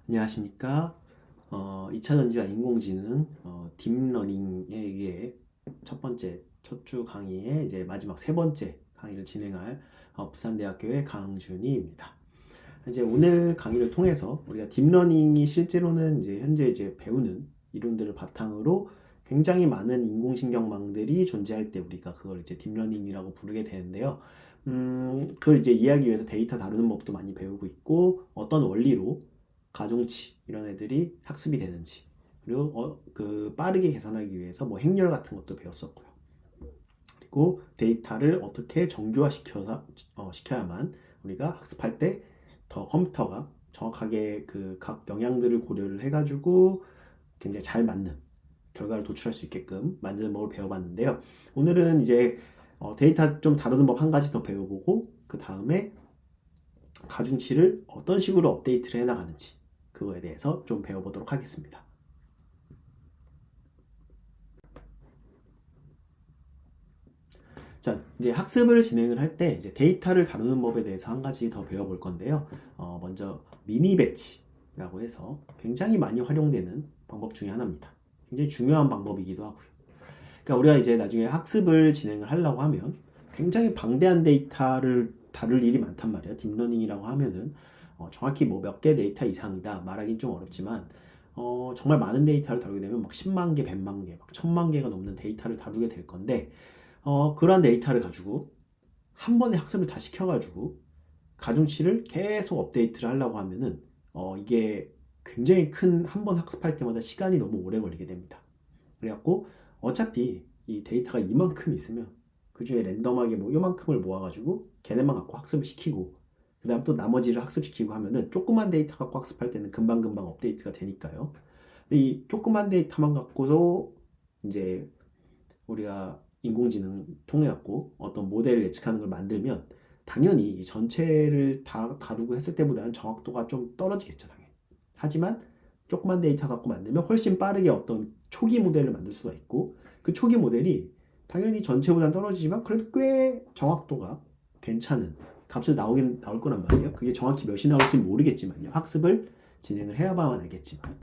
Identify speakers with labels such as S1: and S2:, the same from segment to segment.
S1: 안녕하십니까. 2차 전지와 인공지능 딥러닝에 의해 첫 번째 첫 주 강의의 이제 마지막 세 번째 강의를 진행할 부산대학교의 강준희입니다. 이제 오늘 강의를 통해서 우리가 딥러닝이 실제로는 이제 현재 이제 배우는 이론들을 바탕으로 굉장히 많은 인공신경망들이 존재할 때 우리가 그걸 이제 딥러닝이라고 부르게 되는데요. 그걸 이제 이해하기 위해서 데이터 다루는 법도 많이 배우고 있고 어떤 원리로 가중치 이런 애들이 학습이 되는지 그리고 그 빠르게 계산하기 위해서 뭐 행렬 같은 것도 배웠었고요. 그리고 데이터를 어떻게 정교화 시켜야만 우리가 학습할 때 더 컴퓨터가 정확하게 그 각 영향들을 고려를 해가지고 굉장히 잘 맞는 결과를 도출할 수 있게끔 만드는 법을 배워봤는데요. 오늘은 이제 데이터 좀 다루는 법 한 가지 더 배워보고 그 다음에 가중치를 어떤 식으로 업데이트를 해나가는지 그거에 대해서 좀 배워보도록 하겠습니다. 자, 이제 학습을 진행을 할 때 이제 데이터를 다루는 법에 대해서 한 가지 더 배워볼 건데요. 먼저 미니 배치라고 해서 굉장히 많이 활용되는 방법 중에 하나입니다. 굉장히 중요한 방법이기도 하고요. 그러니까 우리가 이제 나중에 학습을 진행을 하려고 하면 굉장히 방대한 데이터를 다룰 일이 많단 말이에요. 딥러닝이라고 하면은 정확히 뭐 몇 개 데이터 이상이다 말하기는 좀 어렵지만 정말 많은 데이터를 다루게 되면 막 10만 개, 100만 개, 막 1000만 개가 넘는 데이터를 다루게 될 건데 그러한 데이터를 가지고 한 번에 학습을 다 시켜가지고 가중치를 계속 업데이트를 하려고 하면은 이게 굉장히 큰 한 번 학습할 때마다 시간이 너무 오래 걸리게 됩니다. 그래갖고 어차피 이 데이터가 이만큼 있으면 그 중에 랜덤하게 뭐 요만큼을 모아가지고 걔네만 갖고 학습을 시키고 그 다음 또 나머지를 학습시키고 하면은 조그만 데이터 갖고 학습할 때는 금방금방 업데이트가 되니까요. 근데 이 조그만 데이터만 갖고서 이제 우리가 인공지능 통해 갖고 어떤 모델을 예측하는 걸 만들면 당연히 이 전체를 다 다루고 했을 때보다는 정확도가 좀 떨어지겠죠, 당연히. 하지만 조그만 데이터 갖고 만들면 훨씬 빠르게 어떤 초기 모델을 만들 수가 있고 그 초기 모델이 당연히 전체보다는 떨어지지만 그래도 꽤 정확도가 괜찮은 값을 나올 거란 말이에요. 그게 정확히 몇이 나올지 모르겠지만요. 학습을 진행을 해야만 알겠지만.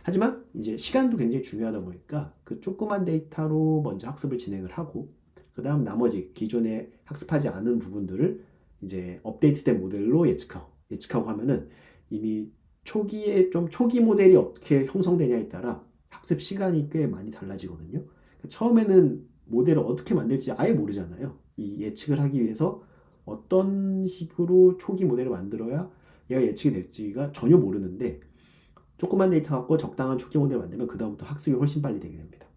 S1: 하지만 이제 시간도 굉장히 중요하다 보니까 그 조그만 데이터로 먼저 학습을 진행을 하고 그 다음 나머지 기존에 학습하지 않은 부분들을 이제 업데이트된 모델로 예측하고 하면은 이미 초기에 좀 초기 모델이 어떻게 형성되냐에 따라 학습 시간이 꽤 많이 달라지거든요. 그러니까 처음에는 모델을 어떻게 만들지 아예 모르잖아요. 이 예측을 하기 위해서 어떤 식으로 초기 모델을 만들어야 얘가 예측이 될지가 전혀 모르는데 조그만 데이터 갖고 적당한 초기 모델을 만들면 그 다음부터 학습이 훨씬 빨리 되게 됩니다.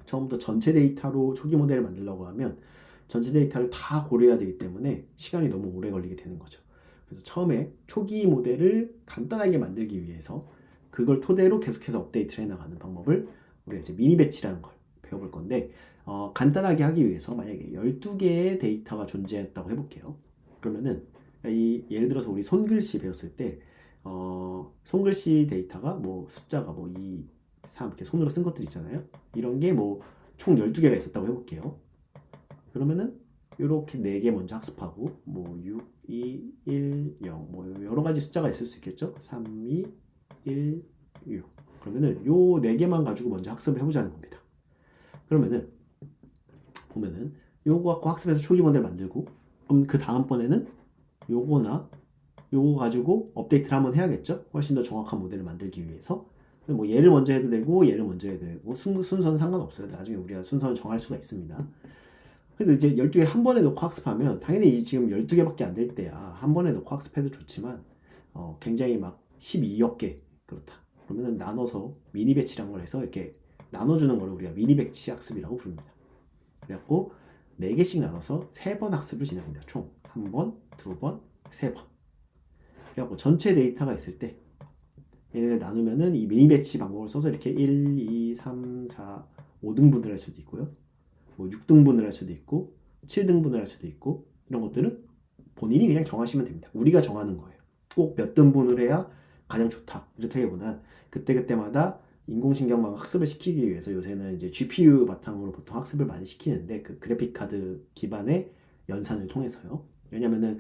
S1: 처음부터 전체 데이터로 초기 모델을 만들려고 하면 전체 데이터를 다 고려해야 되기 때문에 시간이 너무 오래 걸리게 되는 거죠. 그래서 처음에 초기 모델을 간단하게 만들기 위해서 그걸 토대로 계속해서 업데이트를 해나가는 방법을 우리가 이제 미니 배치라는 걸 배워볼 건데 간단하게 하기 위해서 만약에 12개의 데이터가 존재했다고 해볼게요. 그러면은 예를 들어서 우리 손글씨 배웠을 때 손글씨 데이터가 뭐 숫자가 뭐 2, 3 이렇게 손으로 쓴 것들 있잖아요. 이런 게 뭐 총 12개가 있었다고 해볼게요. 그러면은 이렇게 4개 먼저 학습하고 뭐 6, 2, 1, 0 뭐 여러 가지 숫자가 있을 수 있겠죠. 3, 2, 1, 6 그러면은 요 4개만 가지고 먼저 학습을 해보자는 겁니다. 그러면은 보면은 요거 갖고 학습해서 초기 모델 만들고 그럼 그 다음번에는 요거나 요거 가지고 업데이트를 한번 해야겠죠. 훨씬 더 정확한 모델을 만들기 위해서 뭐 얘를 먼저 해도 되고 얘를 먼저 해도 되고 순서는 상관없어요. 나중에 우리가 순서를 정할 수가 있습니다. 그래서 이제 12개를 한 번에 넣고 학습하면 당연히 지금 12개밖에 안 될 때야 한 번에 넣고 학습해도 좋지만 굉장히 막 12억 개 그렇다. 그러면은 나눠서 미니 배치라는 걸 해서 이렇게 나눠주는 걸 우리가 미니 배치 학습이라고 부릅니다. 그래갖고 4개씩 나눠서 3번 학습을 진행합니다. 총 1번, 2번, 3번. 그래갖고 전체 데이터가 있을 때 얘네를 나누면은 이 미니 배치 방법을 써서 이렇게 1, 2, 3, 4, 5등분을 할 수도 있고요. 뭐 6등분을 할 수도 있고 7등분을 할 수도 있고 이런 것들은 본인이 그냥 정하시면 됩니다. 우리가 정하는 거예요. 꼭 몇 등분을 해야 가장 좋다. 이렇다기보단 그때그때마다 인공신경망 학습을 시키기 위해서 요새는 이제 GPU 바탕으로 보통 학습을 많이 시키는데 그 그래픽 카드 기반의 연산을 통해서요. 왜냐면은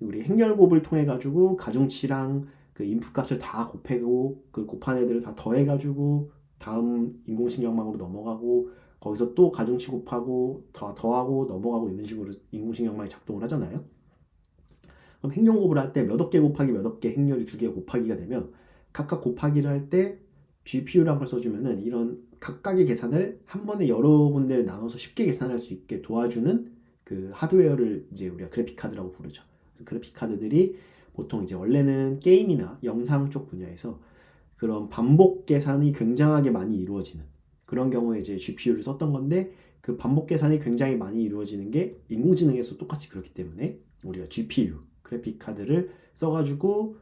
S1: 우리 행렬곱을 통해 가지고 가중치랑 그 인풋 값을 다 곱하고 그 곱한 애들을 다 더해가지고 다음 인공신경망으로 넘어가고 거기서 또 가중치 곱하고 더하고 넘어가고 이런 식으로 인공신경망이 작동을 하잖아요. 그럼 행렬곱을 할 때 몇 억 개 곱하기 몇 억 개 행렬이 두 개 곱하기가 되면 각각 곱하기를 할 때 GPU라는 걸 써주면은 이런 각각의 계산을 한 번에 여러 군데를 나눠서 쉽게 계산할 수 있게 도와주는 그 하드웨어를 이제 우리가 그래픽 카드라고 부르죠. 그래픽 카드들이 보통 이제 원래는 게임이나 영상 쪽 분야에서 그런 반복 계산이 굉장하게 많이 이루어지는 그런 경우에 이제 GPU를 썼던 건데 그 반복 계산이 굉장히 많이 이루어지는 게 인공지능에서 똑같이 그렇기 때문에 우리가 GPU 그래픽 카드를 써가지고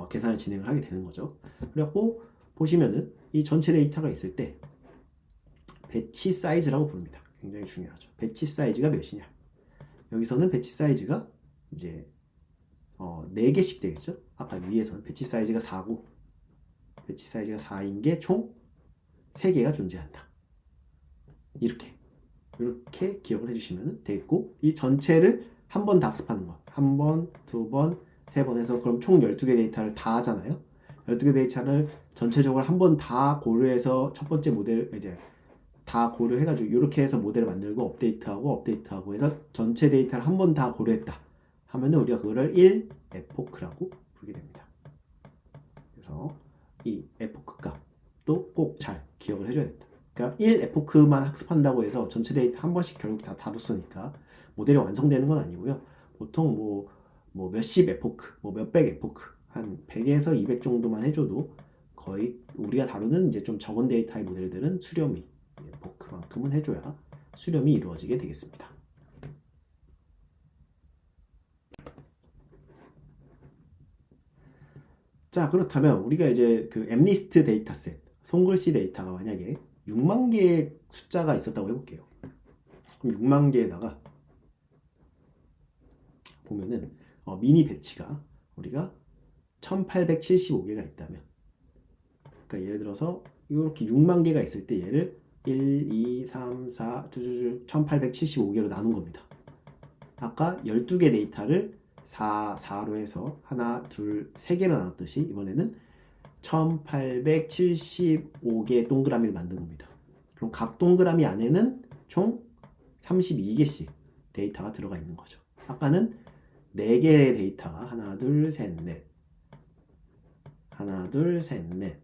S1: 계산을 진행을 하게 되는 거죠. 그래갖고 보시면은 이 전체 데이터가 있을 때 배치 사이즈라고 부릅니다. 굉장히 중요하죠. 배치 사이즈가 몇이냐. 여기서는 배치 사이즈가 이제 4개씩 되겠죠. 아까 위에서는 배치 사이즈가 4고 배치 사이즈가 4인 게 총 3개가 존재한다. 이렇게 기억을 해주시면 되겠고 이 전체를 한 번 다 학습하는 거. 한 번, 두 번, 세 번 해서 그럼 총 12개 데이터를 다 하잖아요. 12개 데이터를 전체적으로 한 번 다 고려해서 첫 번째 모델 이제 다 고려해가지고 이렇게 해서 모델을 만들고 업데이트하고 해서 전체 데이터를 한 번 다 고려했다 하면은 우리가 그거를 1 에포크라고 부르게 됩니다. 그래서 이 에포크 값도 꼭 잘 기억을 해줘야 된다. 그러니까 1 에포크만 학습한다고 해서 전체 데이터 한 번씩 결국 다 다뤘으니까 모델이 완성되는 건 아니고요. 보통 뭐 몇십 에포크, 뭐 몇백 에포크, 한 100에서 200 정도만 해줘도 거의 우리가 다루는 이제 좀 적은 데이터의 모델들은 수렴이 에포크만큼은 해줘야 수렴이 이루어지게 되겠습니다. 자, 그렇다면 우리가 이제 그 엠니스트 데이터셋, 손글씨 데이터가 만약에 6만 개의 숫자가 있었다고 해볼게요. 그럼 6만 개에다가 보면은 미니 배치가 우리가 1875개가 있다면 그러니까 예를 들어서 이렇게 6만 개가 있을 때 얘를 1, 2, 3, 4 쭉 1875개로 나눈 겁니다. 아까 12개 데이터를 4로 해서 하나, 둘, 3개로 나눴듯이 이번에는 1875개 동그라미를 만든 겁니다. 그럼 각 동그라미 안에는 총 32개씩 데이터가 들어가 있는 거죠. 아까는 4개의 데이터가 하나, 둘, 셋, 넷 하나, 둘, 셋, 넷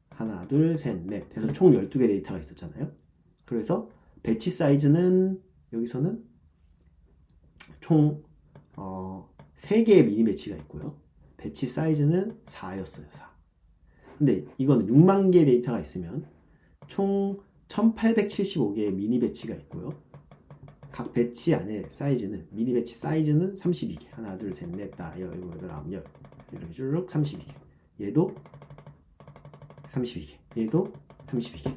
S1: 하나, 둘, 셋, 넷 해서 총 12개 데이터가 있었잖아요. 그래서 배치 사이즈는 여기서는 총 3개의 미니 배치가 있고요. 배치 사이즈는 4였어요. 4. 근데 이거는 6만 개 데이터가 있으면 총 1875개의 미니 배치가 있고요. 각 배치 안에 사이즈는 미니 배치 사이즈는 32개. 하나, 둘, 셋, 넷, 다, 열, 일곱, 여덟, 아홉, 열 이렇게 쭉 32개. 얘도 32개. 얘도 32개.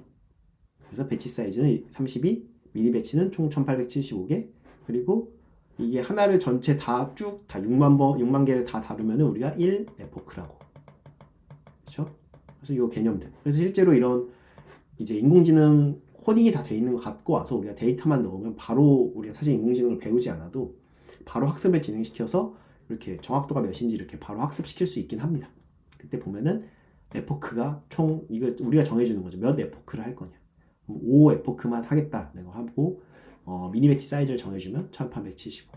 S1: 그래서 배치 사이즈는 32, 미니 배치는 총 1875개. 그리고 이게 하나를 전체 다 6만 개를 다 다루면 우리가 1 에포크라고. 그렇죠? 그래서 이 개념들. 그래서 실제로 이런 이제 인공지능 코딩이 다 돼 있는 거 갖고 와서 우리가 데이터만 넣으면 바로 우리가 사실 인공지능을 배우지 않아도 바로 학습을 진행시켜서 이렇게 정확도가 몇인지 이렇게 바로 학습시킬 수 있긴 합니다. 그때 보면은 에포크가 총 이거 우리가 정해주는 거죠. 몇 에포크를 할 거냐. 5 에포크만 하겠다라고 하고 미니 배치 사이즈를 정해주면 1875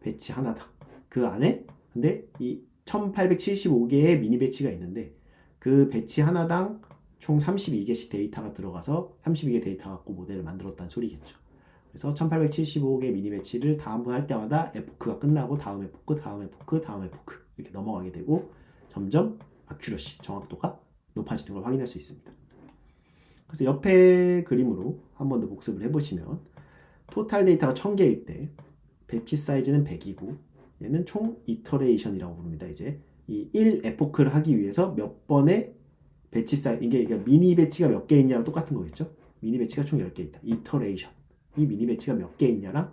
S1: 배치 하나당 그 안에 근데 이 1875개의 미니 배치가 있는데 그 배치 하나당 총 32개씩 데이터가 들어가서 32개 데이터 갖고 모델을 만들었다는 소리겠죠. 그래서 1875개 미니 배치를 다 한 번 할 때마다 에포크가 끝나고 다음 에포크 이렇게 넘어가게 되고 점점 아큐러시 정확도가 높아지는 걸 확인할 수 있습니다. 그래서 옆에 그림으로 한 번 더 복습을 해보시면 토탈 데이터가 1000개일 때 배치 사이즈는 100이고 얘는 총 이터레이션이라고 부릅니다. 이제 이 1 에포크를 하기 위해서 몇 번의 배치 사이즈 이게 미니 배치가 몇 개 있냐랑 똑같은 거겠죠. 미니 배치가 총 10개 있다. 이터레이션 이 미니 배치가 몇 개 있냐랑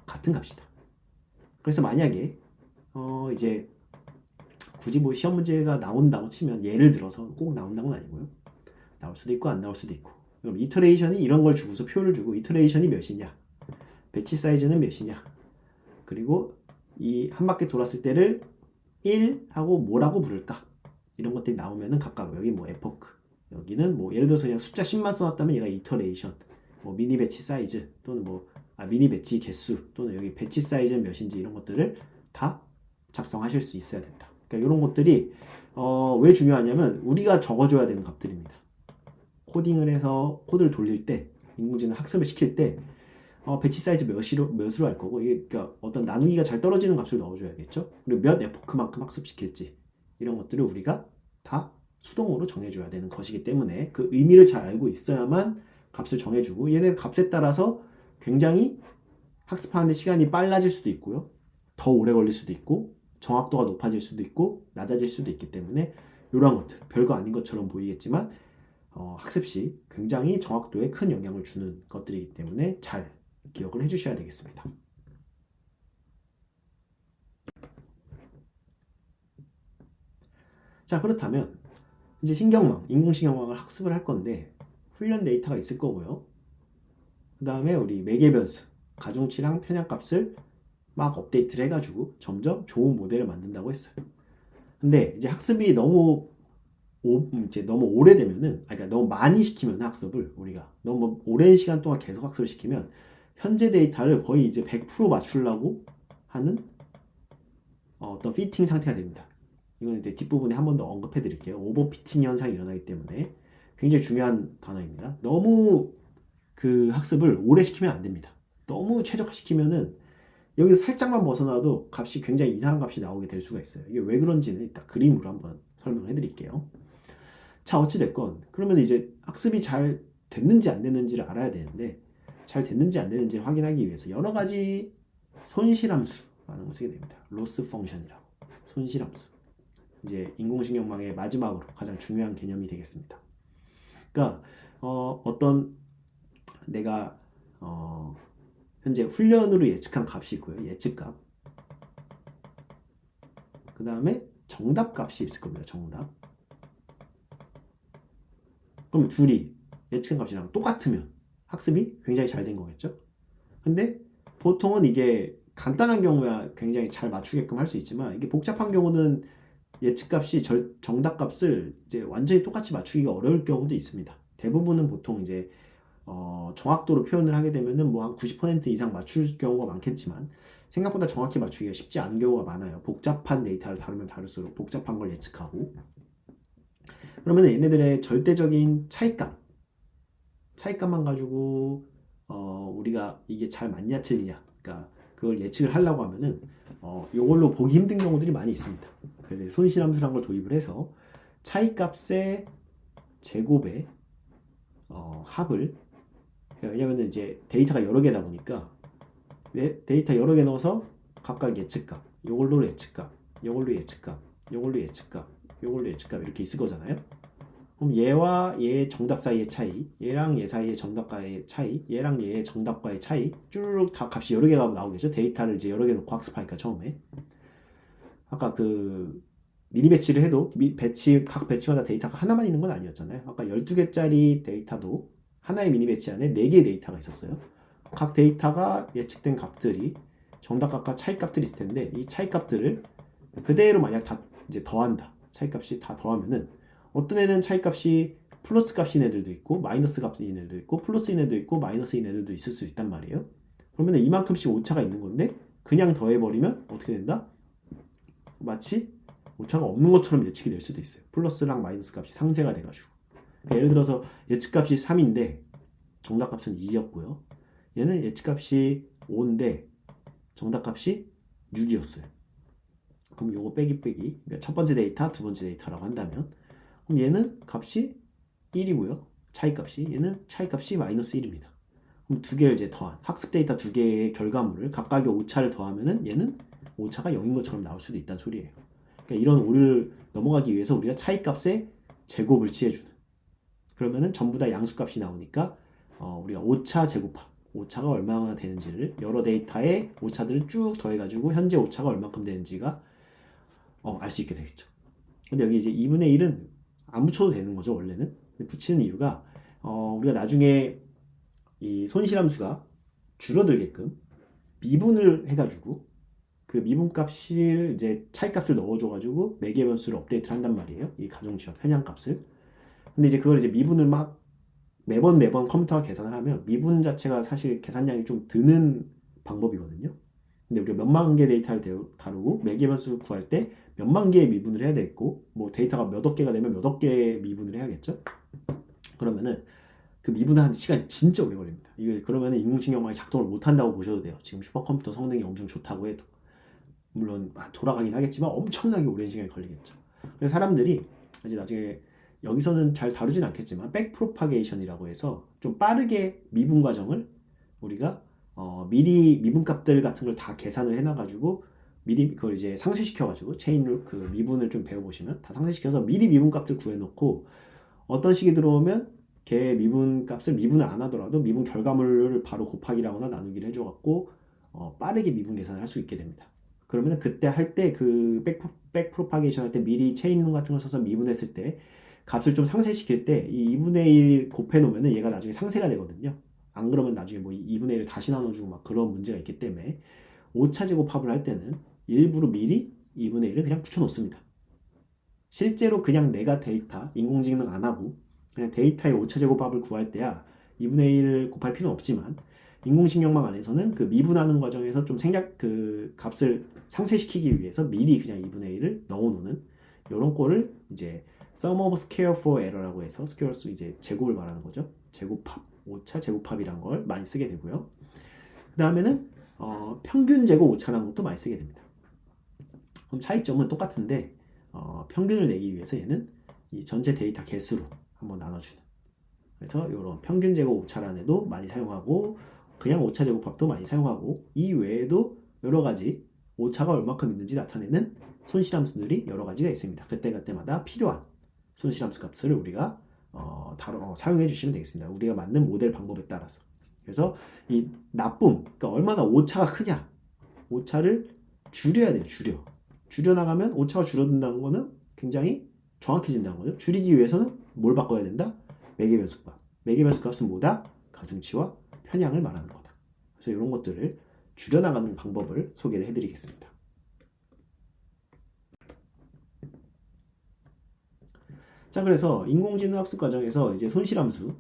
S1: 같은 값이다. 그래서 만약에 이제 굳이 뭐 시험 문제가 나온다고 치면 예를 들어서 꼭 나온다는 건 아니고요. 나올 수도 있고 안 나올 수도 있고. 그럼 이터레이션이 이런 걸 주고서 표를 주고 이터레이션이 몇이냐, 배치 사이즈는 몇이냐, 그리고 이 한 바퀴 돌았을 때를 1 하고 뭐라고 부를까? 이런 것들이 나오면은 각각 여기 뭐 에포크, 여기는 뭐 예를 들어서 그냥 숫자 10만 써놨다면 얘가 이터레이션, 뭐 미니 배치 사이즈 또는 미니 배치 개수 또는 여기 배치 사이즈는 몇인지 이런 것들을 다 작성하실 수 있어야 된다. 그러니까 이런 것들이 왜 중요하냐면 우리가 적어줘야 되는 값들입니다. 코딩을 해서 코드를 돌릴 때 인공지능 학습을 시킬 때 배치 사이즈 몇으로 할 거고, 이게 그러니까 어떤 나누기가 잘 떨어지는 값을 넣어줘야겠죠. 그리고 몇 에포크만큼 학습시킬지 이런 것들을 우리가 다 수동으로 정해줘야 되는 것이기 때문에 그 의미를 잘 알고 있어야만 값을 정해주고, 얘네 값에 따라서 굉장히 학습하는 시간이 빨라질 수도 있고요, 더 오래 걸릴 수도 있고, 정확도가 높아질 수도 있고 낮아질 수도 있기 때문에 이러한 것들 별거 아닌 것처럼 보이겠지만 학습 시 굉장히 정확도에 큰 영향을 주는 것들이기 때문에 잘 기억을 해주셔야 되겠습니다. 자, 그렇다면 이제 인공신경망을 학습을 할 건데 훈련 데이터가 있을 거고요. 그 다음에 우리 매개 변수, 가중치랑 편향값을 막 업데이트를 해가지고 점점 좋은 모델을 만든다고 했어요. 근데 이제 학습이 너무 오래되면은, 그러니까 너무 많이 시키면 학습을 우리가 너무 오랜 시간 동안 계속 학습을 시키면 현재 데이터를 거의 이제 100% 맞추려고 하는 어떤 피팅 상태가 됩니다. 이건 이제 뒷부분에 한 번 더 언급해 드릴게요. 오버피팅 현상이 일어나기 때문에 굉장히 중요한 단어입니다. 너무 그 학습을 오래 시키면 안 됩니다. 너무 최적화시키면은 여기서 살짝만 벗어나도 값이 굉장히 이상한 값이 나오게 될 수가 있어요. 이게 왜 그런지는 이따 그림으로 한번 설명을 해 드릴게요. 자, 어찌됐건 그러면 이제 학습이 잘 됐는지 안 됐는지를 알아야 되는데, 잘 됐는지 안 됐는지 확인하기 위해서 여러 가지 손실함수라는 걸 쓰게 됩니다. 로스 펑션이라고. 손실함수. 이제 인공신경망의 마지막으로 가장 중요한 개념이 되겠습니다. 그러니까 어떤 내가 현재 훈련으로 예측한 값이 있고요. 예측값. 그 다음에 정답값이 있을 겁니다. 정답. 그럼 둘이 예측한 값이랑 똑같으면 학습이 굉장히 잘 된 거겠죠. 근데 보통은 이게 간단한 경우야 굉장히 잘 맞추게끔 할 수 있지만, 이게 복잡한 경우는 예측값이 정답값을 이제 완전히 똑같이 맞추기가 어려울 경우도 있습니다. 대부분은 보통 이제 정확도로 표현을 하게 되면은 뭐 한 90% 이상 맞출 경우가 많겠지만, 생각보다 정확히 맞추기가 쉽지 않은 경우가 많아요. 복잡한 데이터를 다루면 다룰수록 복잡한 걸 예측하고. 그러면 얘네들의 절대적인 차이값만 가지고 우리가 이게 잘 맞냐 틀리냐, 그러니까 그걸 예측을 하려고 하면은 이걸로 보기 힘든 경우들이 많이 있습니다. 그래서 손실함수라는 걸 도입을 해서 차이값의 제곱의 합을, 왜냐면은 이제 데이터가 여러 개다 보니까 데이터 여러 개 넣어서 각각 예측값, 요걸로 예측값, 요걸로 예측값, 요걸로 예측값, 요걸로 예측값 이렇게 있을 거잖아요. 그럼 얘와 얘의 정답 사이의 차이, 얘랑 얘 사이의 정답과의 차이, 얘랑 얘의 정답과의 차이, 쭉 다 값이 여러 개가 나오겠죠. 데이터를 이제 여러 개 놓고 학습하니까 처음에. 아까 그 미니 배치를 해도 각 배치마다 데이터가 하나만 있는 건 아니었잖아요. 아까 12개짜리 데이터도 하나의 미니 배치 안에 4개의 데이터가 있었어요. 각 데이터가 예측된 값들이 정답값과 차이값들이 있을 텐데, 이 차이값들을 그대로 만약 다 이제 더한다. 차이값이 다 더하면은 어떤 애는 차이값이 플러스 값인 애들도 있고 마이너스 값인 애들도 있고 플러스인 애들도 있고 마이너스인 애들도 있을 수 있단 말이에요. 그러면 이만큼씩 오차가 있는 건데 그냥 더해버리면 어떻게 된다? 마치 오차가 없는 것처럼 예측이 될 수도 있어요. 플러스랑 마이너스 값이 상쇄가 돼가지고. 예를 들어서 예측값이 3인데 정답값은 2였고요. 얘는 예측값이 5인데 정답값이 6이었어요. 그럼 요거 빼기 그러니까 첫 번째 데이터, 두 번째 데이터라고 한다면, 그럼 얘는 값이 1이고요. 차이값이, 얘는 차이값이 마이너스 1입니다. 그럼 두 개를 이제 더한 학습 데이터 두 개의 결과물을 각각의 오차를 더하면은 얘는 오차가 0인 것처럼 나올 수도 있다는 소리예요. 그러니까 이런 오류를 넘어가기 위해서 우리가 차이값의 제곱을 취해주는. 그러면은 전부 다 양수값이 나오니까 우리가 오차 제곱합, 오차가 얼마나 되는지를 여러 데이터의 오차들을 쭉 더해가지고 현재 오차가 얼마큼 되는지가 알 수 있게 되겠죠. 근데 여기 이제 2분의 1은 안 붙여도 되는 거죠, 원래는. 붙이는 이유가 우리가 나중에 이 손실함수가 줄어들게끔 미분을 해가지고 그 미분값을 이제 차이값을 넣어줘가지고 매개 변수를 업데이트를 한단 말이에요. 이 가중치와 편향값을. 근데 이제 그걸 이제 미분을 막 매번 컴퓨터가 계산을 하면 미분 자체가 사실 계산량이 좀 드는 방법이거든요. 근데 우리가 몇만 개 데이터를 다루고 매개 변수 구할 때 몇만 개의 미분을 해야 되겠고, 뭐 데이터가 몇억 개가 되면 몇억 개의 미분을 해야겠죠. 그러면은 그 미분하는 시간이 진짜 오래 걸립니다. 이게 그러면은 인공지능망이 작동을 못 한다고 보셔도 돼요. 지금 슈퍼컴퓨터 성능이 엄청 좋다고 해도. 물론 돌아가긴 하겠지만 엄청나게 오랜 시간이 걸리겠죠. 그래서 사람들이 이제 나중에 여기서는 잘 다루진 않겠지만 백프로파게이션이라고 해서 좀 빠르게 미분 과정을 우리가 미리 미분값들 같은 걸 다 계산을 해놔가지고 미리 그걸 이제 상쇄시켜가지고 체인 그 미분을 좀 배워보시면 다 상쇄시켜서 미리 미분값들 구해놓고 어떤 식이 들어오면 걔 미분값을 미분을 안 하더라도 미분 결과물을 바로 곱하기라거나 나누기를 해줘갖고 빠르게 미분 계산을 할 수 있게 됩니다. 그러면 그때 할 때 그 백프로파게이션 할 때 미리 체인룸 같은 걸 써서 미분했을 때 값을 좀 상쇄시킬 때 이 2분의 1 곱해 놓으면 얘가 나중에 상쇄가 되거든요. 안 그러면 나중에 뭐 2분의 1을 다시 나눠주고 막 그런 문제가 있기 때문에 오차 제곱합을 할 때는 일부러 미리 2분의 1을 그냥 붙여놓습니다. 실제로 그냥 내가 데이터, 인공지능 안 하고 그냥 데이터의 오차 제곱합을 구할 때야 2분의 1을 곱할 필요는 없지만 인공신경망 안에서는 그 미분하는 과정에서 좀 생략 그 값을 상쇄시키기 위해서 미리 그냥 2분의 1을 넣어놓는 이런 꼴을 이제 sum of square for error라고 해서 square 이제 제곱을 말하는 거죠. 제곱합, 오차 제곱합이란 걸 많이 쓰게 되고요. 그 다음에는 평균 제곱 오차라는 것도 많이 쓰게 됩니다. 그럼 차이점은 똑같은데 평균을 내기 위해서 얘는 이 전체 데이터 개수로 한번 나눠주는. 그래서 이런 평균 제곱 오차란에도 많이 사용하고 그냥 오차 제곱합도 많이 사용하고 이 외에도 여러 가지 오차가 얼마큼 있는지 나타내는 손실함수들이 여러 가지가 있습니다. 그때마다 필요한 손실함수 값을 우리가 사용해 주시면 되겠습니다. 우리가 맞는 모델 방법에 따라서. 그래서 이 나쁨, 그러니까 얼마나 오차가 크냐, 오차를 줄여야 돼요. 줄여나가면 오차가 줄어든다는 거는 굉장히 정확해진다는 거죠. 줄이기 위해서는 뭘 바꿔야 된다? 매개변수값. 매개변수값은 뭐다? 가중치와 편향을 말하는 거다. 그래서 이런 것들을 줄여나가는 방법을 소개를 해드리겠습니다. 자, 그래서 인공지능 학습 과정에서 이제 손실함수가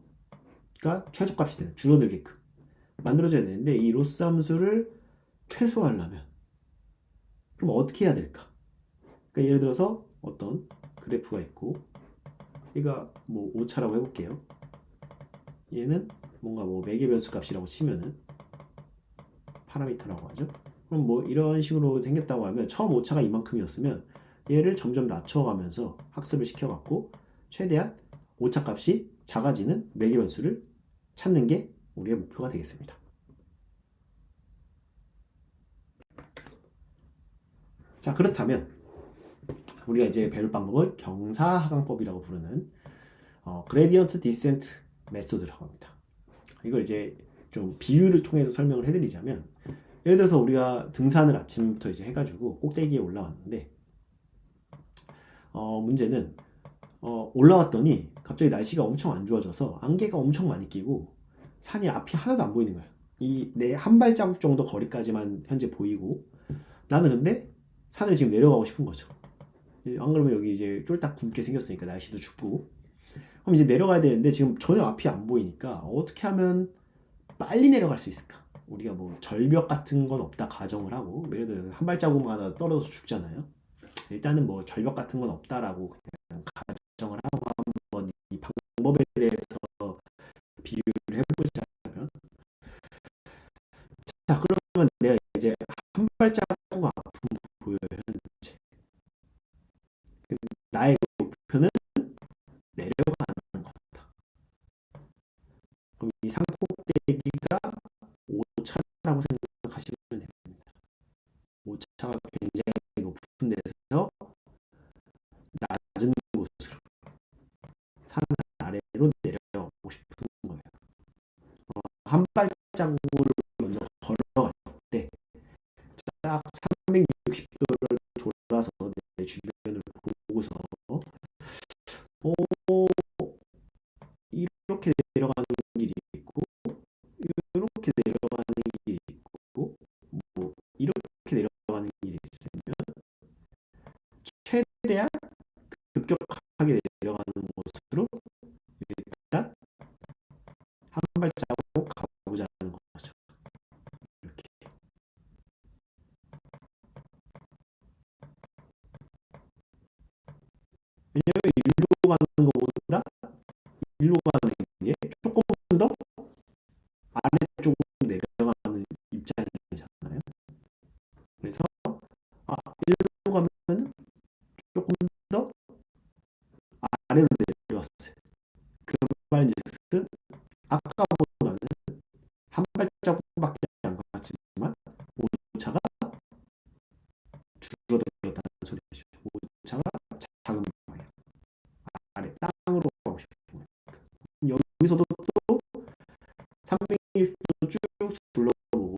S1: 최소값이 되는 줄어들게끔 만들어져야 되는데 이 로스 함수를 최소화하려면 그럼 어떻게 해야 될까? 그러니까 예를 들어서 어떤 그래프가 있고 얘가 뭐 오차라고 해볼게요. 얘는 뭔가 뭐 매개변수 값이라고 치면은 파라미터라고 하죠. 그럼 뭐 이런 식으로 생겼다고 하면 처음 오차가 이만큼이었으면 얘를 점점 낮춰가면서 학습을 시켜갖고 최대한 오차 값이 작아지는 매개변수를 찾는 게 우리의 목표가 되겠습니다. 자, 그렇다면 우리가 이제 배울 방법은 경사하강법이라고 부르는 그레디언트 디센트 메소드라고 합니다. 이걸 이제 좀 비유를 통해서 설명을 해드리자면 예를 들어서 우리가 등산을 아침부터 이제 해가지고 꼭대기에 올라왔는데 문제는 올라왔더니 갑자기 날씨가 엄청 안 좋아져서 안개가 엄청 많이 끼고 산이 앞이 하나도 안 보이는 거예요. 이 내 한 발자국 정도 거리까지만 현재 보이고 나는 근데 산을 지금 내려가고 싶은 거죠. 안 그러면 여기 이제 쫄딱 굶게 생겼으니까 날씨도 춥고 그럼 이제 내려가야 되는데 지금 전혀 앞이 안 보이니까 어떻게 하면 빨리 내려갈 수 있을까? 우리가 뭐 절벽 같은 건 없다 가정을 하고 예를 들어 한 발자국마다 떨어져서 죽잖아요. 일단은 뭐 절벽 같은 건 없다라고 그냥 가정을 하고 한번 이 방법에 대해서 비유를 해보자면 자 그러면 내가 이제 한 발자국 앞은 보여요 현재. 나의 목표는 내려가는 거다. 그럼 이 산꼭대기가 오차라고 생각하시면 됩니다. 오차가 굉장히 높은 데서 낮은 곳으로 산 아래로 내려가고 싶은 거예요. 한 발자국을 먼저 걸어갈 때 딱 360도를 돌아서 내 주변을 보고서 이렇게 내려가는 길이 있고 이렇게 내려가는 길이 있고 뭐 이렇게 내려가는 길이 급격하게 내려가는 곳으로 일단 한 발자국 가보자는 거죠. 이렇게. 왜냐면 일로 가는 것보다 일로 가는 게 조금 더 아래쪽으로 내려가는 입장이잖아요. 그래서 일로 가면은 조금 더 아래로 내려왔어요. 그 말인즉슨 아까보다는 한 발자국밖에 안 갔지만 오차가 줄어들었다는 소리죠. 오차가 작은 방향, 아래 땅으로 가고 싶은 거예요. 여기서도 또 360도 쭉 둘러보고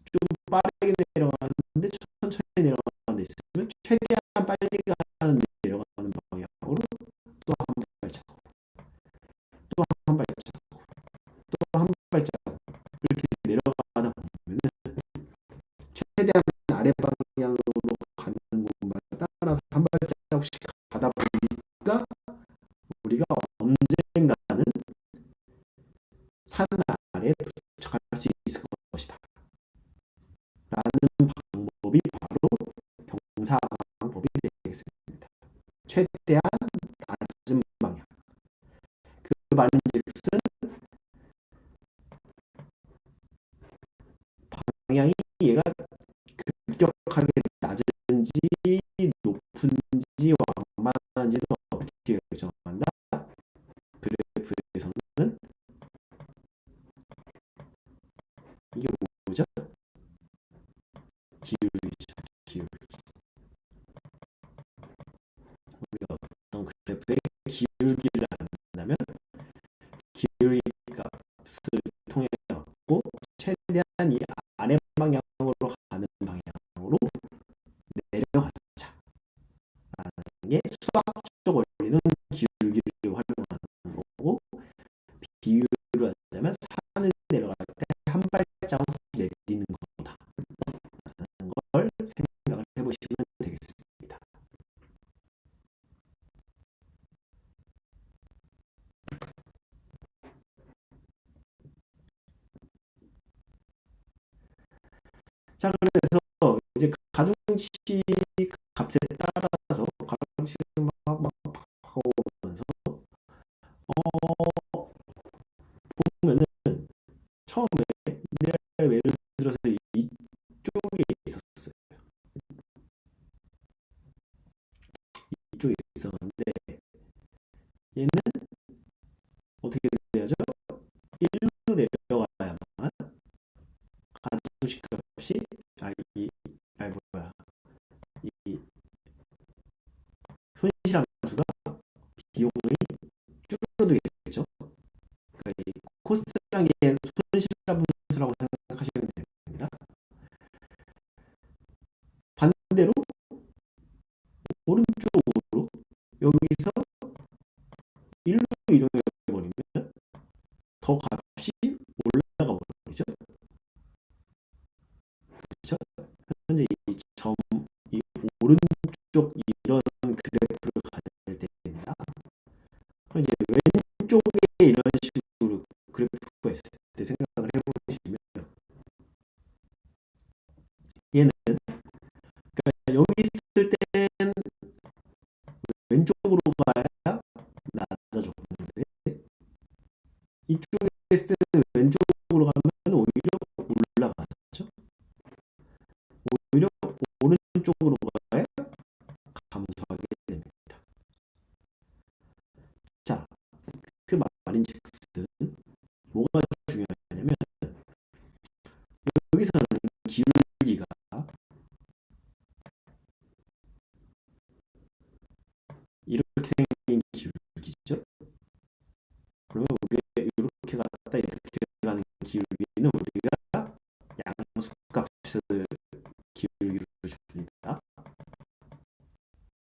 S1: 좀 빠르게 내려가는데 천천히 내려가는 데 있으면 최대한 빨리 가는 내려가는 방향으로 또 한 발자국, 또 한 발자국, 또 한 발자국 이렇게 내려가다 보면 최대한 아래 방향으로 가는 곳만 따라서 한 발자국씩 가다 보니까 우리가 언젠가는 산 아래에 도착할 수 있을 것이다. 라는 방법이 바로 경사 방법이 되겠습니다. 최대한 낮은 방향. 그 말인즉슨 방향이 얘가 급격하게 낮은지 높은지 완만한지는 어떻게 결정한다? 그래프에서는 이게 뭐죠? 기울기죠. 기울기. 우리가 어떤 그래프의 기울기를 안다면 기울기 값을 통해 갖고 최대한 이 아래 방향으로 가는 방향으로 내려가자. 라는 게 수학적 원리는 기울기를 활용하는 거고, 비유를 하자면 산을 내려갈 때 한 발자국 내리는 거다. 라는 걸 생각을 해보시면 되겠습니다. 자, 그래서 이제 가중치 값에 따라서 가중치를 막 바꿔오면서 보면은 처음에 내가 예를 들어서 이쪽에 있었어요. 이쪽에 있었는데 얘는 어떻게 돼야죠? 1로 내려가야만 가중치 값이 뭐야 이 손실함수가 비용이 줄어들겠죠. 그러니까 이 코스트란 게 손실함수라고 생각하시면 됩니다. 반대로 오른쪽으로 여기서 1로 이동해 버리면 더 값이 올라가 버리죠. 그렇죠? 현재 이 오른쪽 이런 그래프를 가질 때입니다. 그럼 이제 왼쪽에 이런 식으로 그래프가 있을 때 생각을 해보시면 얘는 그러니까 여기 있을 땐 왼쪽으로 가야 낮아졌는데 이쪽에 있을 때는 왼쪽으로 가면 오히려 올라가죠. 오히려 오른쪽으로 가야 감소하게 됩니다. 자, 그 말인즉슨 뭐가 중요하냐면 여기서는 기울기가 이렇게 생긴 기울기죠. 그러면 우리가 이렇게 갔다 이렇게 가는 기울기는 우리가 양수값을 기울기로 줍니다.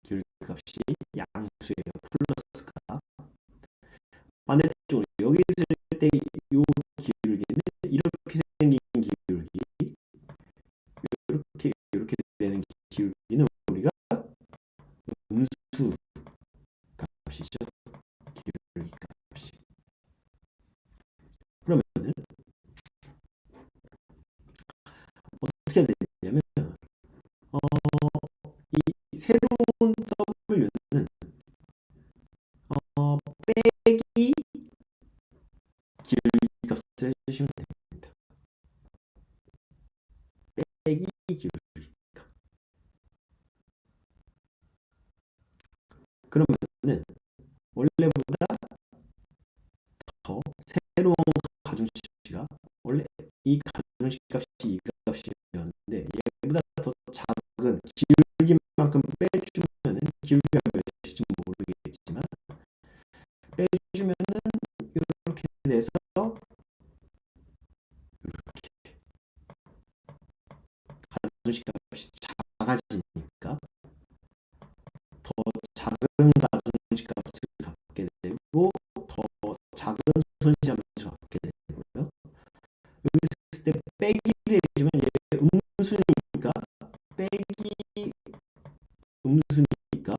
S1: 기울기 값이 양수예요. 플러스가. 반대쪽으로 여기 있을 때 이 기울기는 이렇게 생긴 기울기, 어떻게 해야 되냐면 어, 이 새로운 W는 빼기 기울기 값을 해주시면 됩니다. 빼기 기울기 값. 그러면은 원래보다 더 새로운 가중치가 원래 이 가중치 값이 이 값이었는데 얘보다 더 작은 기울기만큼 빼주면은 기울기가 몇일지 모르겠지만 빼주면은 이렇게 돼서 이렇게 가중치 값이 작아지니까 더 작은 가중치 값을 갖게 되고 더 작은 손시함수를 갖게 되고요. 여기 있을 때 빼기를 해주면 얘 음수니까 빼기 음수니까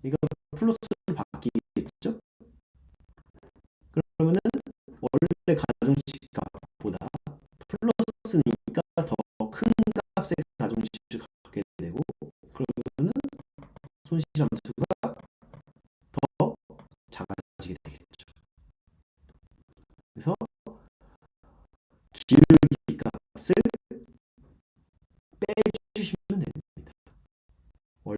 S1: 얘가 플러스로 바뀌겠죠? 그러면은 원래 가중치 값보다 플러스니까 더 큰 값의 가중치를 갖게 되고 그러면은 손실함수가 더 작아지게 되겠죠. 그래서 기울기 값을 빼주시면 됩니다. 원래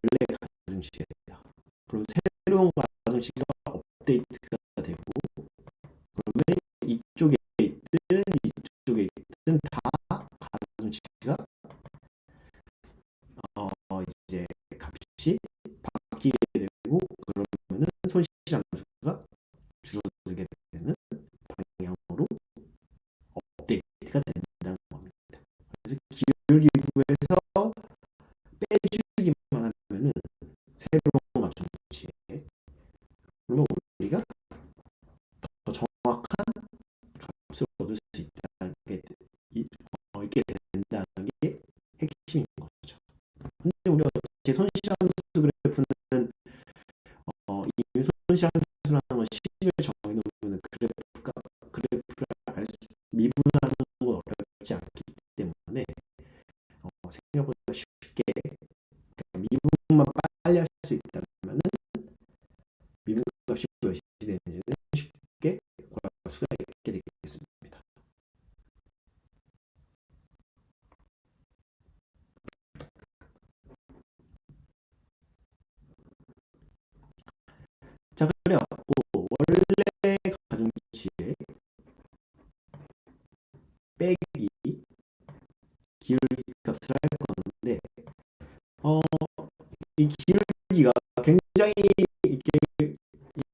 S1: 가중치에다. 그럼 새로운 가중치가 업데이트가 되고 그러면 이쪽에 있든 이쪽에 있든 다 가중치가 이제 값이 바뀌게 되고 그러면은 손실함수가 줄어들게 되는 방향으로 업데이트가 된다는 겁니다. 그래서 기울기 구에서 빼주기만 하면은 새로운 가중치에 그러면 우리가 더 정확한 값을 얻을 수 있다는 게 있게 된다는 게 핵심인 거죠. 근데 우리가 제 손실함수 그래프는 이 손실함수라는 건 10을 정해놓으면 그래프를 미분하는 건 어렵지 않기 때문에 생각보다 쉽게 미분만 빨리 할 수 있다면은 미분값이 몇이 되는지는 쉽게 구할 수가 있게 되겠습니다. 자, 그래요. 원래 가중치에 빼기 기울기 값을 할 건데 이 기울기가 굉장히 이렇게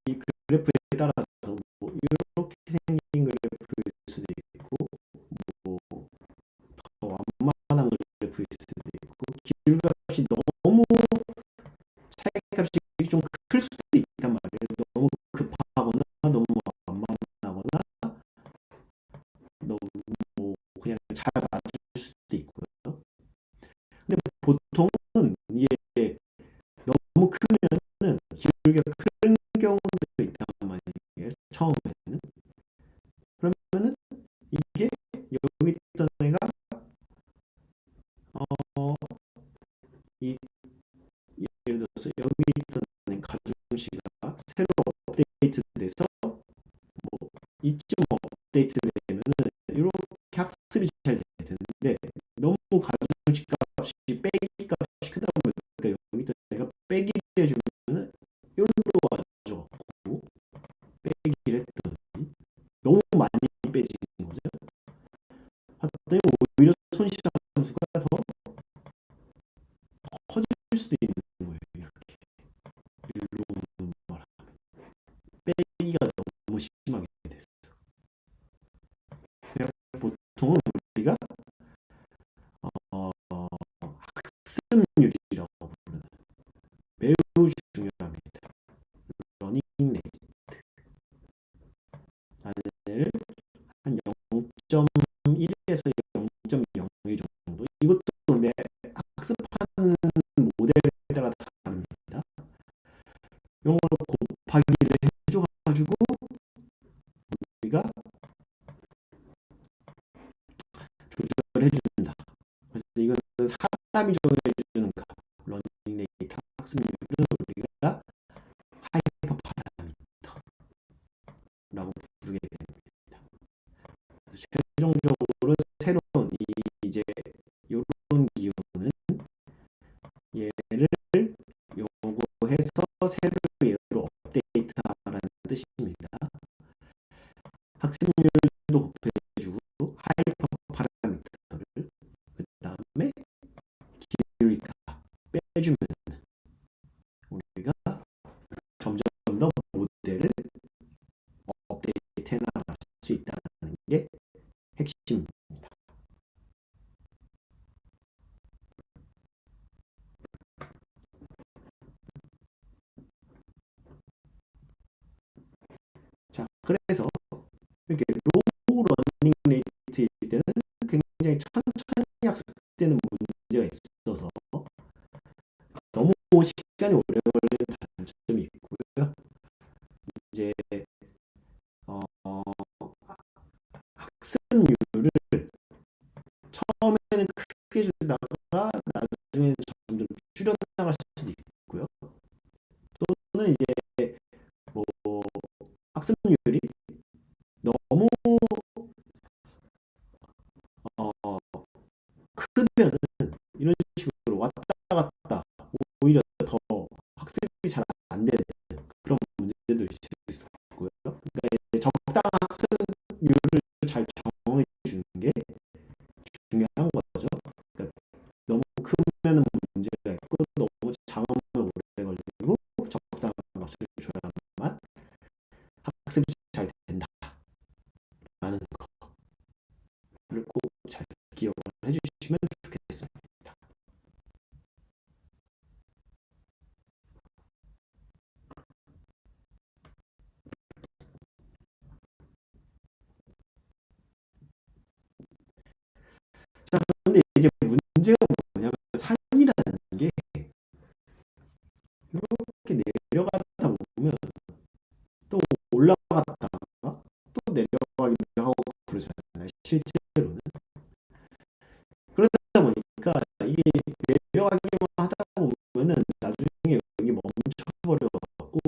S1: 이 그래프에 따라서 뭐 이렇게 생긴 그래프일 수도 있고 뭐 더 완만한 그래프일 수도 있고 기울기 값이 너무 차이값이 좀 클 수도 있단 말이에요. 너무 급하거나 너무 완만하거나 너무 뭐 그냥 잘 맞을 수도 있고요. 근데 보통은 이게 너무 크면은 기울기가 큰 경우도 있단 말이에요. 처음에는. 그러면은 이게 여기 있던 애가 어, 이 예를 들어서 여기 있던 애 가중치가 새로 업데이트 돼서 뭐 이쯤 업데이트 되면은 이렇게 학습이 잘 되는데 너무 가중치 값이 빼기 값이 크다 보니까 여기 있던 애가 빼기를 해주면은 여기로 와가지고 빼기를 했더니 너무 많이 빼지는 거죠. 봤더니 오히려 손실함수가 더 커질 수도 있는 거예요. 이렇게 일로 말하면 빼기가 너무 심하게 됐어. 보통은 우리가 학습률이라고 부르는 매우 중요합니다. 러닝 레이트 안을 한 0.1에서 0.01 정도. 이것도 근데 학습하는 모델에 따라 다릅니다. 이런 걸 곱하기를 해줘가지고 우리가 조절해 준다. 그래서 이거는 사람이 정해주는 값, 러닝 레이트 학습률은 우리가 하이퍼 파라미터라고 부르게 됩니다. 그래서 최종적으로 새로운 이제 이런 기호는 얘를 요구해서 새로 얘로 업데이트하라는 뜻입니다. 학습률도 곱해주고 하이퍼 파라미터를 그 다음에 기울기값 빼주면 우리가 점점 더 모델을 업데이트해 나갈 수 있다는 게 핵심입니다. 자, 그래서 이렇게 로우 러닝 레이트일 때는 굉장히 천천히 학습되는 문제가 있어서 너무 시간이 오래 걸리는 단점이 있고요. 이제 어, 학습률을 처음에는 크게 주다가 나중에 점점 줄여나갈 수도 있고요. 또는 이제 뭐 학습률이 너무 어, 크면은 이런 식으로 왔다 갔다 오히려 더 학습이 잘 안 되는 그런 문제도 있을 수 있고요. 그러니까 이제 적당한 학습률을 잘 정해 주는 게 중요한 거죠. 그러니까 너무 크면 문제가 있고 너무 작으면 오래 걸리고 적당한 값을 줘야만 학습이 잘 된다라는 거를 꼭 잘 기억을 해주시면 좋겠습니다. 자, 그런데 이제 문제가 뭐냐면 산이라는 게 이렇게 내려가다 보면 또 올라갔다가 또 내려가기도 하고 그러잖아요. 실제로는. 그러다 보니까 이게 내려가기만 하다 보면은 나중에 여기 멈춰버려갖고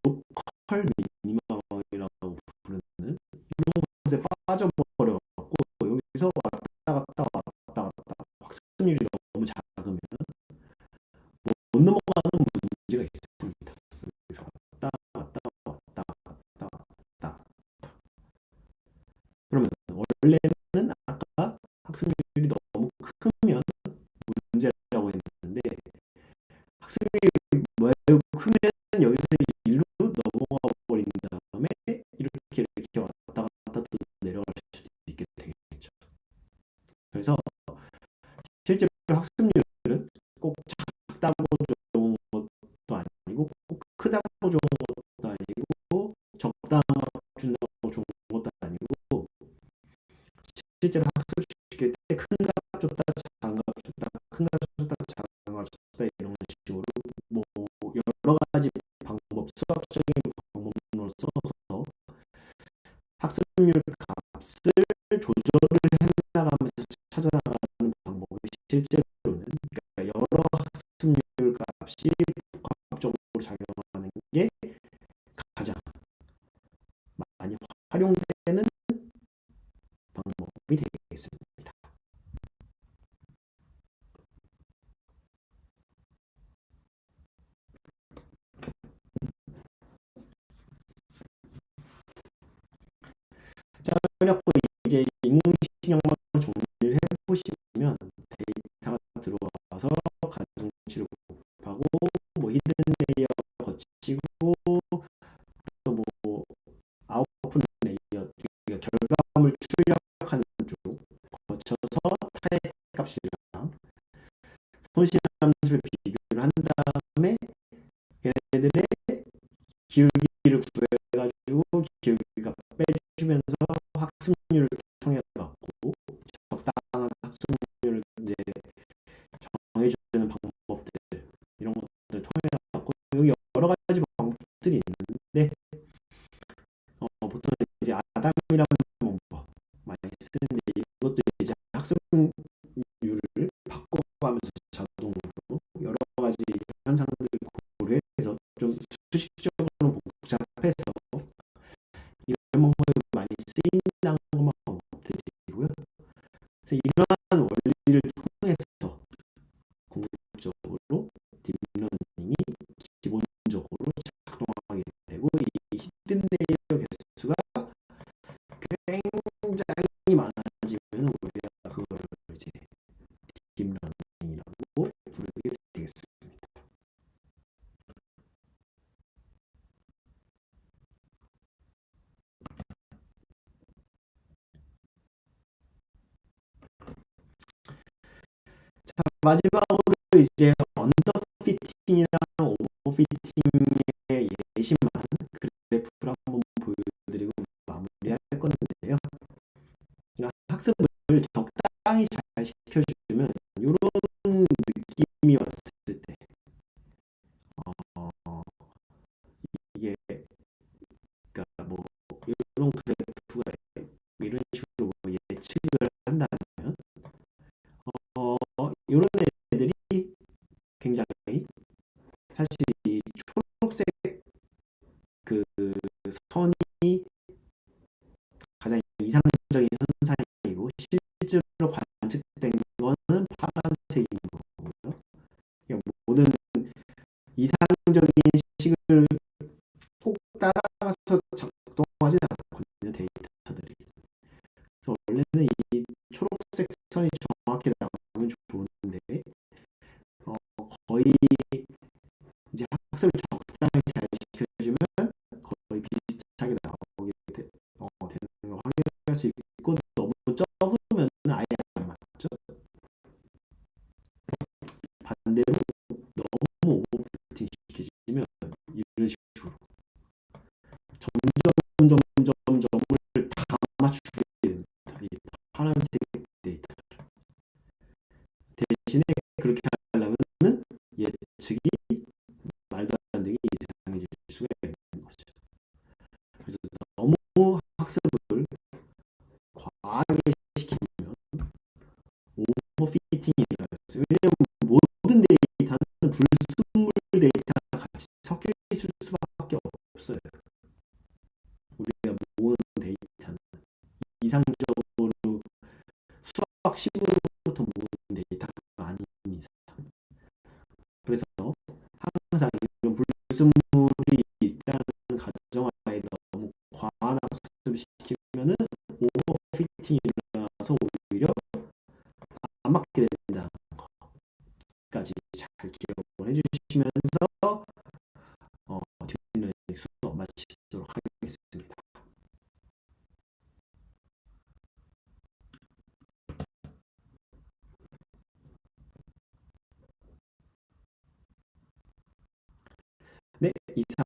S1: 로컬 미니멈이라고 부르는 이런 것에 빠져버려갖고 여기서 왔다 갔다 왔다 갔다 확산률이 너무 작으면 못 넘어가는 문제가 있습니다. 여기서 왔다 갔다 왔다 갔다 왔다. 그러면 원래는 아까 학습률이 너무 크면 문제라고 했는데 학습률이 매우 크면 여기서 일로 넘어가 버린 다음에 이렇게 왔다 갔다 또 내려갈 수도 있게 되겠죠. 그래서 실제로 학습률은 꼭 작다고 좋은 것도 아니고 꼭 크다고 좋은 것도 아니고 적당하고 준다고 좋은 것도 아니고 실제로 학습시킬 때 큰 값 줬다 작은 값 줬다 큰 값 줬다 작은 값 줬다 이런 식으로 뭐 여러 가지 방법 수학적인 방법론을 써서 학습률 값을 조절을 해나가면서 찾아나가는 방법이 실제로는 그러니까 여러 학습률 값이 복합적으로 작용하는 게 가장 많이 활용되는 방법이 되겠습니다. 자, 그래갖고 이제 인공지능만 정리를 해보시면 데이터가 들어와서 가중치를 곱하고 뭐 히든 레이어 거치고 또 뭐 아웃풋 레이어 그러니까 결과물 출력하는 쪽 거쳐서 타입 값이랑 손실 함수를 비교를 한 다음에 얘네들의 기울기를 구해가지고 기울기가 빼주면서 학습률을 통해 갖고 적당한 학습률을 이제 정해주는 방법들 이런 것들 통해 갖고 여기 여러 가지 방법들이 있는데 보통 이제 아담이라는 방법 많이 쓰는데 이것도 이제 학습 이러한 원리를 통해서 궁극적으로 딥러닝이 기본적으로 작동하게 되고 이 히든 레이어 개수가 굉장히 많아지면 우리가 그거를 이제 딥러닝이라고 부르게 되겠습니다. 자, 마지막으로 이제 언더피팅이랑 오버피팅의 예시만 그래프를 한번 보여드리고 마무리할 건데요. 그러니까 학습을 적당히 잘 시켜주면 이런 느낌이 왔을 때 어, 이게 그러니까 뭐 이런 그래프가 이런 식으로 뭐 예측을 한다면 이런 애들이 굉장히 사실 이 초록색 그 선이 가장 이상적인 현상이고 실제로 관측된 거는 파란색인 거고요. 그러니까 모든 이상적인 식을 꼭 따라가서 작동하지 않거든요, 데이터들이. 그래서 원래는 이 초록색 선이 정확히 나오면 좋은데 어, 거의 이제 학습을 적당히 잘 시켜주면 거의 비슷하게 나오게 되는 걸 확인할 수 있고 너무 적으면 아예 안 맞죠. 반대로 너무 오버피팅 시키면 이런 식으로 점점점점점을 다 맞추게 됩니다. 이 파란색 데이터 대신에 그렇게 하려면은 예측이 말도 안 되게 이상해질 수가 있는 거죠. 그래서 너무 학습을 과하게 시키면 오버피팅이 일어나요. 왜냐하면 모든 데이터는 불순물 데이터가 같이 섞여 있을 수밖에 없어요. 우리가 모으는 데이터는 이상적으로 수학 식으로부터 모으는 데이터가 아닌 이상. 그래서 항상 이런 불순물이 있다는 가정하에 너무 과한 학습을 시키면은 오버피팅이 일어나서 오히려 안 맞게 된다는 것까지 잘 기억을 해주시면서 딥러닝 수업 마치도록 하겠습니다. 네, 이상